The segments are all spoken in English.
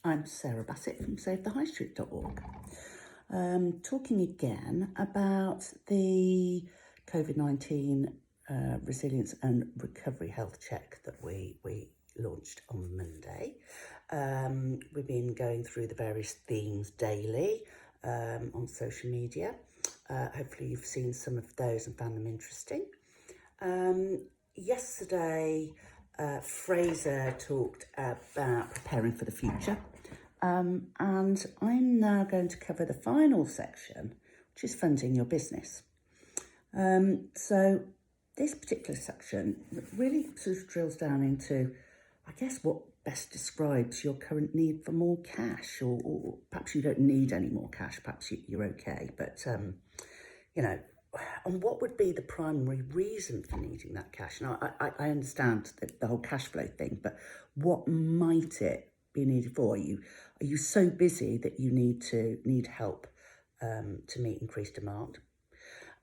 I'm Sarah Bassett from SaveTheHighStreet.org, talking again about the COVID-19 Resilience and Recovery Health Check that we launched on Monday. We've been going through the various themes daily on social media. Hopefully you've seen some of those and found them interesting. Yesterday, Fraser talked about preparing for the future, and I'm now going to cover the final section, which is funding your business. So this particular section really sort of drills down into, I guess, what best describes your current need for more cash, or perhaps you don't need any more cash, perhaps you're okay, but and what would be the primary reason for needing that cash? Now, I understand the whole cash flow thing, but what might it be needed for? Are you so busy that you need help to meet increased demand?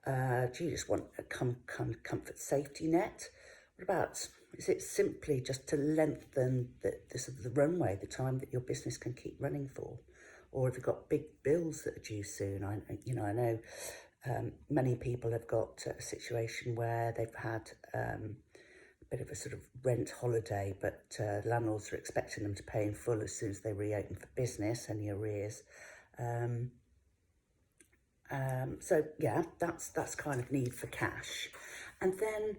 Do you just want a comfort safety net? What about, is it simply just to lengthen the runway, the time that your business can keep running for? Or have you got big bills that are due soon? I know many people have got a situation where they've had a bit of a sort of rent holiday, but landlords are expecting them to pay in full as soon as they reopen for business, any arrears. So yeah, that's kind of need for cash. And then,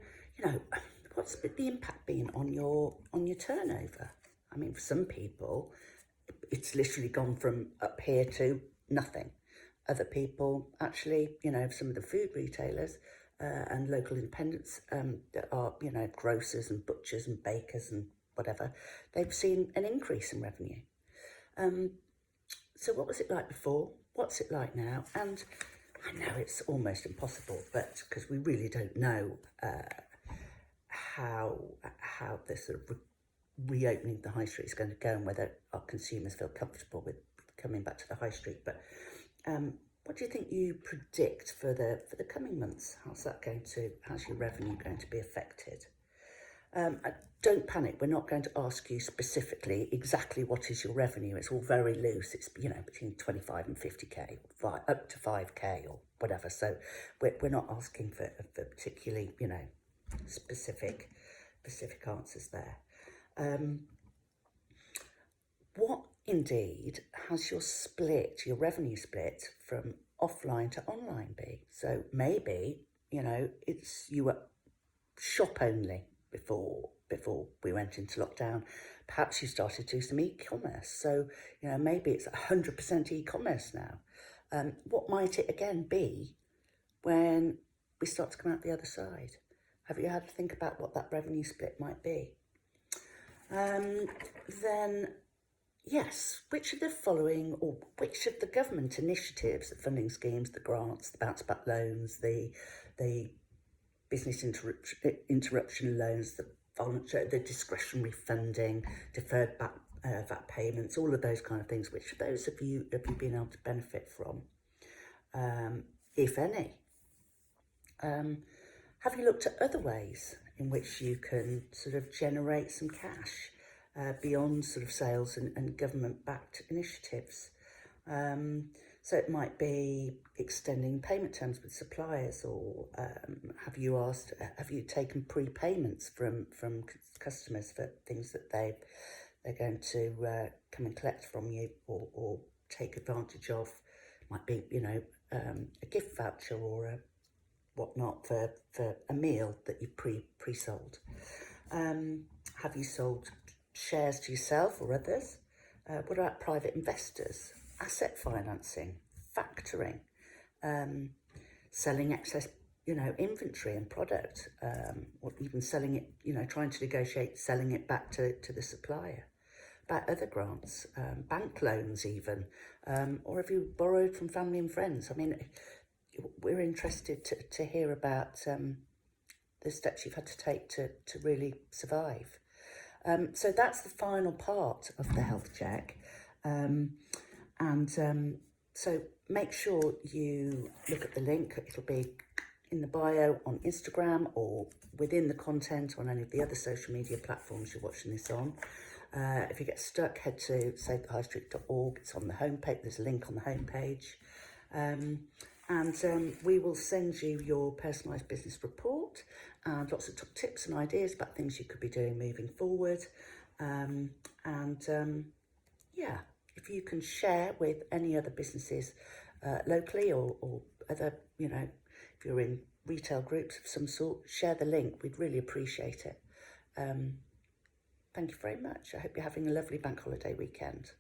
what's the impact been on your turnover? I mean, for some people, it's literally gone from up here to nothing. Other people, actually, some of the food retailers and local independents that are, grocers and butchers and bakers and whatever, they've seen an increase in revenue. So what was it like before? What's it like now? And I know it's almost impossible, but because we really don't know how the sort of reopening the high street is going to go and whether our consumers feel comfortable with coming back to the high street. But what do you think you predict for the coming months? How's your revenue going to be affected? Don't panic. We're not going to ask you specifically exactly what is your revenue. It's all very loose. It's between 25 and 50k, up to 5k or whatever. So we're not asking for particularly specific answers there. What indeed has your revenue split from offline to online be? So maybe, you were shop only before we went into lockdown. Perhaps you started to do some e-commerce. So, maybe it's 100% e-commerce now. What might it again be when we start to come out the other side? Have you had to think about what that revenue split might be? Then, yes, which of the following, or which of the government initiatives, the funding schemes, the grants, the bounce back loans, the business interruption loans, the discretionary funding, deferred VAT payments, all of those kind of things, which of those have you been able to benefit from, if any? Have you looked at other ways in which you can sort of generate some cash beyond sort of sales and government-backed initiatives? So it might be extending payment terms with suppliers, or have you taken prepayments from customers for things that they're going to come and collect from you or take advantage of? Might be a gift voucher or a whatnot for a meal that you pre-sold. Have you sold shares to yourself or others? What about private investors? Asset financing, factoring, selling excess, inventory and product, or even selling it, trying to negotiate selling it back to the supplier. About other grants, bank loans even, or have you borrowed from family and friends? I mean, we're interested to hear about the steps you've had to take to really survive. So that's the final part of the health check. So make sure you look at the link. It'll be in the bio on Instagram or within the content on any of the other social media platforms you're watching this on. If you get stuck, head to SaveTheHighStreet.org. It's on the homepage. There's a link on the homepage. And we will send you your personalised business report and lots of top tips and ideas about things you could be doing moving forward. Yeah, if you can share with any other businesses locally or other, if you're in retail groups of some sort, share the link. We'd really appreciate it. Thank you very much. I hope you're having a lovely bank holiday weekend.